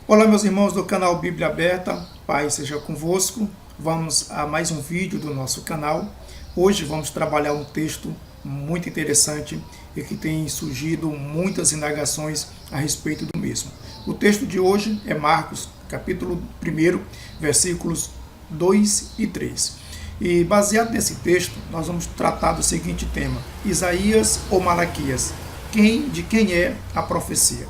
Olá, meus irmãos do canal Bíblia Aberta, Pai seja convosco. Vamos a mais um vídeo do nosso canal. Hoje vamos trabalhar um texto muito interessante e que tem surgido muitas indagações a respeito do mesmo. O texto de hoje é Marcos, capítulo 1, versículos 2 e 3. E baseado nesse texto, nós vamos tratar do seguinte tema: Isaías ou Malaquias? De quem é a profecia?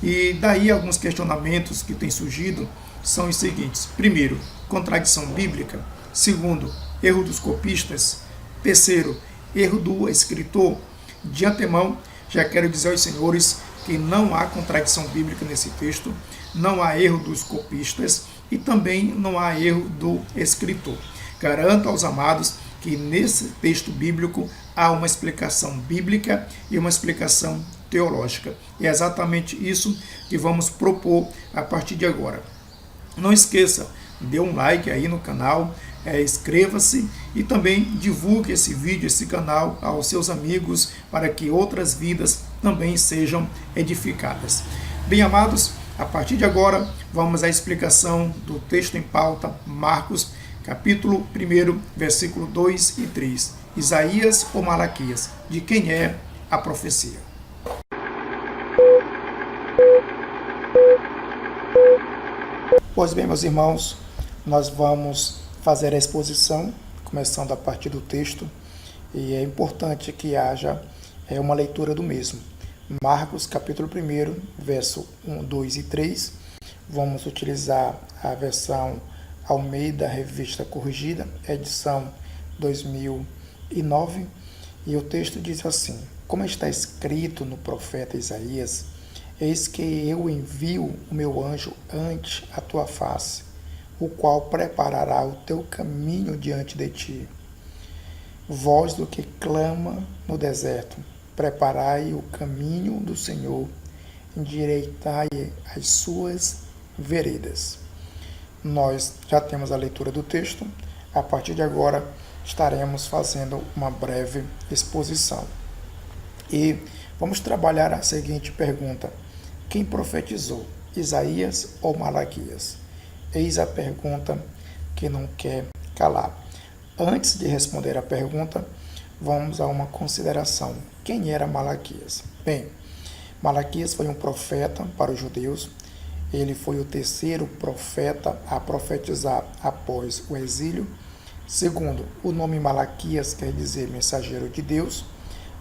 E daí alguns questionamentos que têm surgido são os seguintes: primeiro, contradição bíblica; segundo, erro dos copistas; terceiro, erro do escritor. De antemão, já quero dizer aos senhores que não há contradição bíblica nesse texto, não há erro dos copistas e também não há erro do escritor. Garanto aos amados que nesse texto bíblico há uma explicação bíblica e uma explicação teológica. E é exatamente isso que vamos propor a partir de agora. Não esqueça, dê um like aí no canal, inscreva-se e também divulgue esse vídeo, esse canal aos seus amigos para que outras vidas também sejam edificadas. Bem amados, a partir de agora vamos à explicação do texto em pauta, Marcos, capítulo 1, versículo 2 e 3. Isaías ou Malaquias? De quem é a profecia? Pois bem, meus irmãos, nós vamos fazer a exposição, começando a partir do texto, e é importante que haja uma leitura do mesmo. Marcos, capítulo 1, verso 1, 2 e 3. Vamos utilizar a versão Almeida, Revista Corrigida, edição 2009, e o texto diz assim: como está escrito no profeta Isaías, eis que eu envio o meu anjo ante a tua face, o qual preparará o teu caminho diante de ti. Voz do que clama no deserto, preparai o caminho do Senhor, endireitai as suas veredas. Nós já temos a leitura do texto, a partir de agora estaremos fazendo uma breve exposição. E vamos trabalhar a seguinte pergunta: quem profetizou, Isaías ou Malaquias? Eis a pergunta que não quer calar. Antes de responder a pergunta, vamos a uma consideração. Quem era Malaquias? Bem, Malaquias foi um profeta para os judeus. Ele foi o terceiro profeta a profetizar após o exílio. Segundo, o nome Malaquias quer dizer mensageiro de Deus.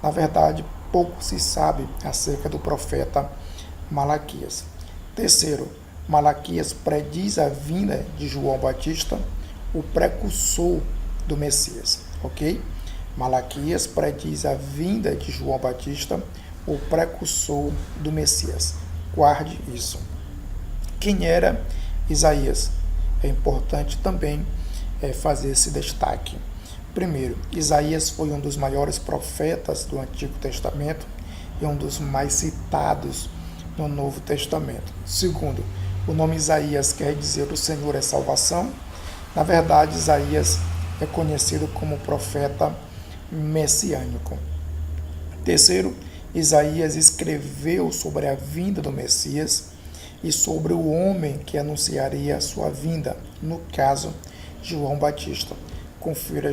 Na verdade, pouco se sabe acerca do profeta Malaquias. Terceiro, Malaquias prediz a vinda de João Batista, o precursor do Messias, ok? Malaquias prediz a vinda de João Batista, o precursor do Messias. Guarde isso. Quem era Isaías? É importante também fazer esse destaque. Primeiro, Isaías foi um dos maiores profetas do Antigo Testamento e um dos mais citados no Novo Testamento. Segundo, o nome Isaías quer dizer o Senhor é salvação. Na verdade, Isaías é conhecido como profeta messiânico. Terceiro, Isaías escreveu sobre a vinda do Messias e sobre o homem que anunciaria a sua vinda, no caso, João Batista. Confira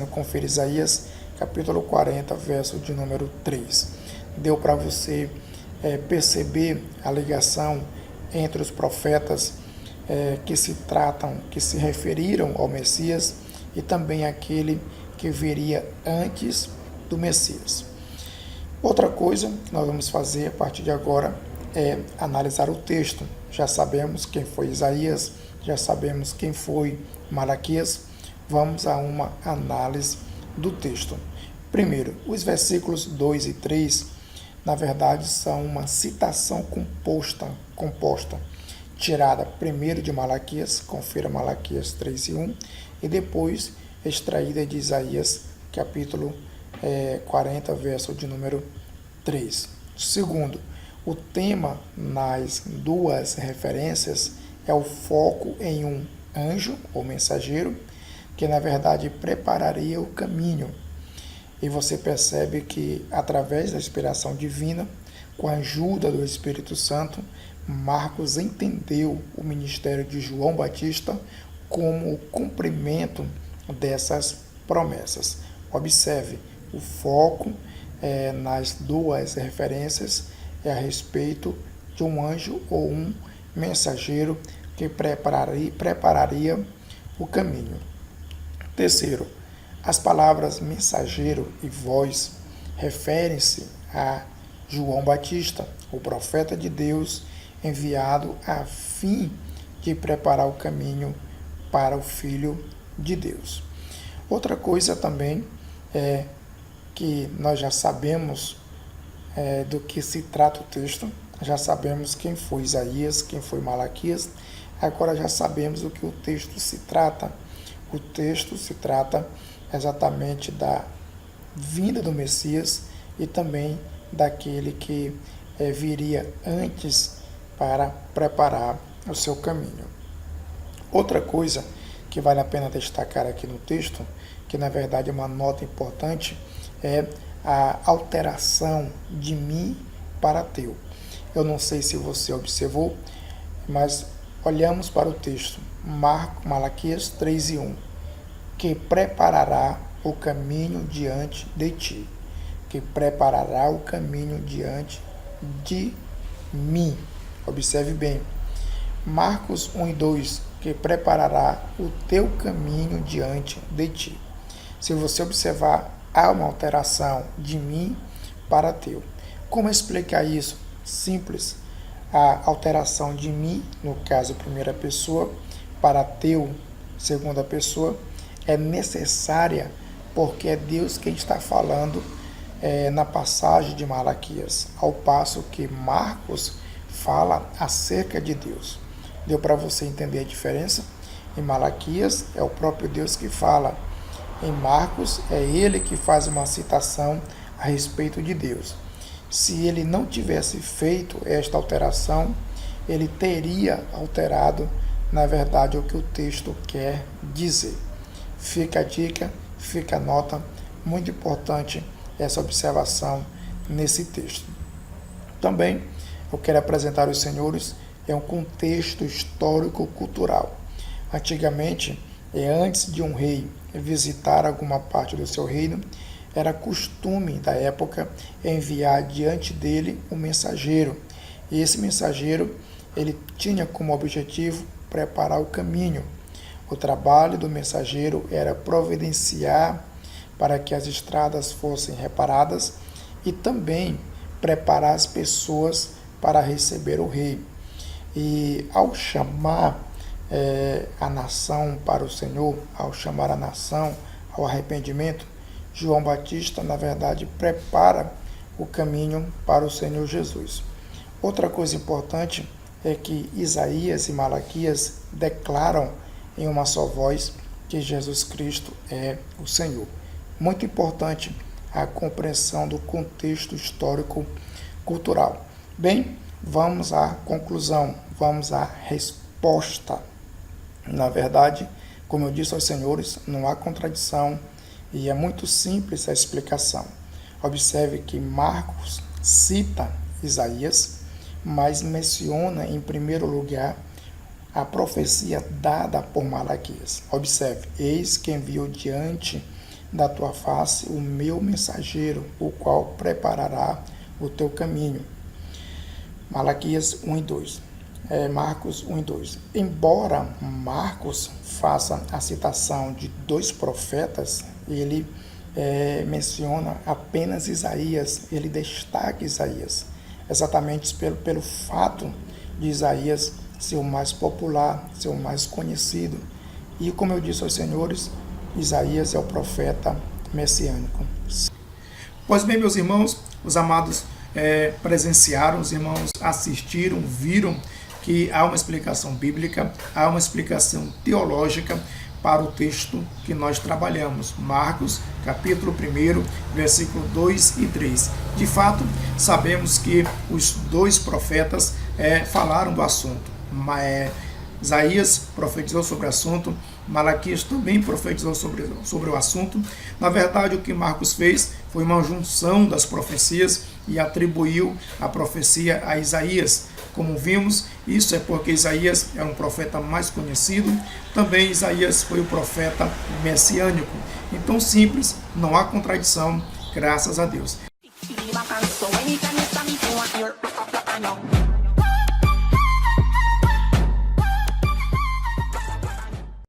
confira Isaías, capítulo 40, verso de número 3. Deu para você perceber a ligação entre os profetas que se referiram ao Messias e também aquele que viria antes do Messias. Outra coisa que nós vamos fazer a partir de agora é analisar o texto. Já sabemos quem foi Isaías, já sabemos quem foi Malaquias. Vamos a uma análise do texto. Primeiro, os versículos 2 e 3, na verdade, são uma citação composta, tirada primeiro de Malaquias, confira Malaquias 3 e 1, e depois extraída de Isaías, capítulo 40, verso de número 3. Segundo, o tema nas duas referências é o foco em um anjo ou mensageiro, que na verdade prepararia o caminho. E você percebe que através da inspiração divina, Com a ajuda do Espírito Santo, Marcos entendeu o ministério de João Batista como o cumprimento dessas promessas. Observe, o foco nas duas referências é a respeito de um anjo ou um mensageiro que prepararia o caminho. Terceiro, as palavras mensageiro e voz referem-se a João Batista, o profeta de Deus, enviado a fim de preparar o caminho para o Filho de Deus. Outra coisa também é que nós já sabemos do que se trata o texto, já sabemos quem foi Isaías, quem foi Malaquias, agora já sabemos do que o texto se trata. O texto se trata exatamente da vinda do Messias e também daquele que viria antes para preparar o seu caminho. Outra coisa que vale a pena destacar aqui no texto, que na verdade é uma nota importante, é a alteração de mim para teu. Eu não sei se você observou, mas olhamos para o texto, Malaquias 3:1, que preparará o caminho diante de ti, que preparará o caminho diante de mim. Observe bem. Marcos 1:2, que preparará o teu caminho diante de ti. Se você observar, há uma alteração de mim para teu. Como explicar isso? Simples. A alteração de mim, no caso primeira pessoa, para teu, segunda pessoa, é necessária porque é Deus quem está falando na passagem de Malaquias, ao passo que Marcos fala acerca de Deus. Deu para você entender a diferença? Em Malaquias é o próprio Deus que fala. Em Marcos é ele que faz uma citação a respeito de Deus. Se ele não tivesse feito esta alteração, ele teria alterado, na verdade, o que o texto quer dizer. Fica a dica, fica a nota, muito importante essa observação nesse texto. Também eu quero apresentar aos senhores um contexto histórico-cultural. Antigamente, antes de um rei visitar alguma parte do seu reino, era costume da época enviar diante dele um mensageiro. E esse mensageiro, ele tinha como objetivo preparar o caminho. O trabalho do mensageiro era providenciar para que as estradas fossem reparadas e também preparar as pessoas para receber o rei. E ao chamar a nação para o Senhor, ao chamar a nação ao arrependimento, João Batista, na verdade, prepara o caminho para o Senhor Jesus. Outra coisa importante é que Isaías e Malaquias declaram em uma só voz que Jesus Cristo é o Senhor. Muito importante a compreensão do contexto histórico-cultural. Bem, vamos à conclusão, vamos à resposta. Na verdade, como eu disse aos senhores, não há contradição e é muito simples a explicação. Observe que Marcos cita Isaías, mas menciona em primeiro lugar a profecia dada por Malaquias. Observe, eis que envio diante da tua face o meu mensageiro, o qual preparará o teu caminho. Malaquias 1:2. Marcos 1:2. Embora Marcos faça a citação de dois profetas, ele menciona apenas Isaías, ele destaca Isaías, exatamente pelo fato de Isaías ser o mais popular, ser o mais conhecido. E como eu disse aos senhores, Isaías é o profeta messiânico. Pois bem, meus irmãos, os amados presenciaram, os irmãos assistiram, viram que há uma explicação bíblica, há uma explicação teológica para o texto que nós trabalhamos. Marcos, capítulo 1, versículo 2 e 3. De fato, sabemos que os dois profetas falaram do assunto. Isaías profetizou sobre o assunto, Malaquias também profetizou sobre o assunto. Na verdade, o que Marcos fez foi uma junção das profecias e atribuiu a profecia a Isaías. Como vimos, isso é porque Isaías é um profeta mais conhecido. Também Isaías foi o profeta messiânico. Então, simples, não há contradição, graças a Deus.